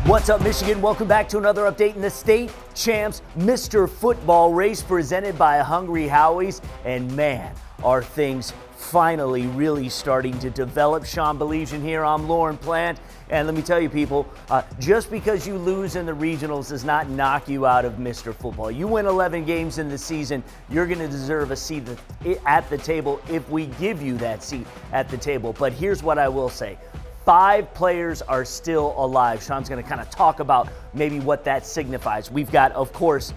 What's up, Michigan? Welcome back to another update in the state champs Mr. Football race presented by Hungry Howies. And man, are things finally really starting to develop. Sean believes in here. I'm Lauren Plant. And let me tell you, people, just because you lose in the regionals does not knock you out of Mr. Football. You win 11 games in the season, you're going to deserve a seat at the table if we give you that seat at the table. But here's what I will say. 5 players are still alive. Sean's going to kind of talk about maybe what that signifies. We've got, of course,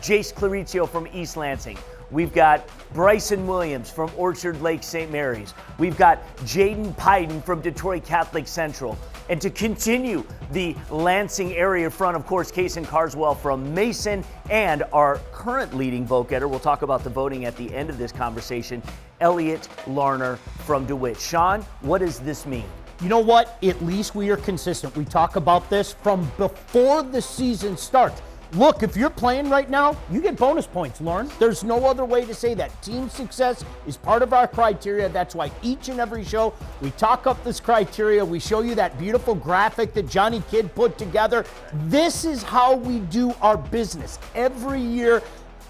Jace Clarizio from East Lansing. We've got Bryson Williams from Orchard Lake St. Mary's. We've got Jaden Pyden from Detroit Catholic Central. And to continue the Lansing area front, of course, Kason Carswell from Mason, and our current leading vote getter, we'll talk about the voting at the end of this conversation, Elliot Larner from DeWitt. Sean, what does this mean? You know what? At least we are consistent. We talk about this from before the season starts. Look, if you're playing right now, you get bonus points, Lauren. There's no other way to say that. Team success is part of our criteria. That's why each and every show we talk up this criteria. We show you that beautiful graphic that Johnny Kidd put together. This is how we do our business. Every year,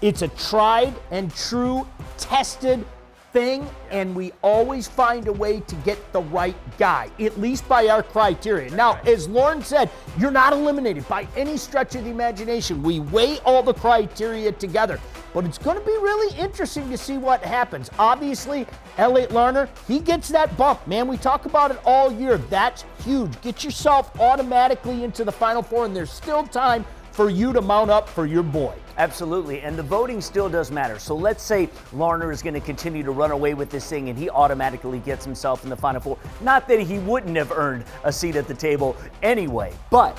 it's a tried and true, tested thing, and we always find a way to get the right guy, at least by our criteria. Now, as Lauren said, you're not eliminated by any stretch of the imagination. We weigh all the criteria together, but it's going to be really interesting to see what happens. Obviously, Elliot Larner, he gets that bump. Man, we talk about it all year. That's huge. Get yourself automatically into the Final Four, and there's still time for you to mount up for your boy. Absolutely, and the voting still does matter. So let's say Larner is going to continue to run away with this thing and he automatically gets himself in the Final Four. Not that he wouldn't have earned a seat at the table anyway, but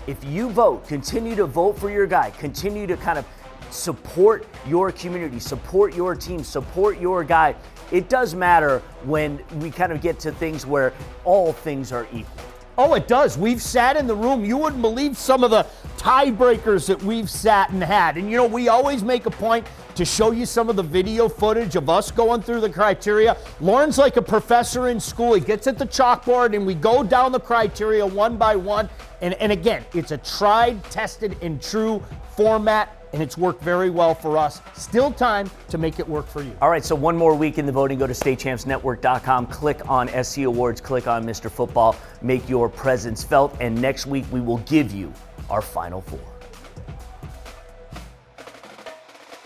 if you vote, continue to vote for your guy, continue to kind of support your community, support your team, support your guy. It does matter when we kind of get to things where all things are equal. Oh, it does. We've sat in the room. You wouldn't believe some of the tiebreakers that we've sat and had. And, you know, we always make a point to show you some of the video footage of us going through the criteria. Lauren's like a professor in school. He gets at the chalkboard, and we go down the criteria one by one. And again, it's a tried, tested, and true format, and it's worked very well for us. Still time to make it work for you. All right, so one more week in the voting. Go to statechampsnetwork.com, click on SC Awards, click on Mr. Football, make your presence felt, and next week we will give you our Final Four.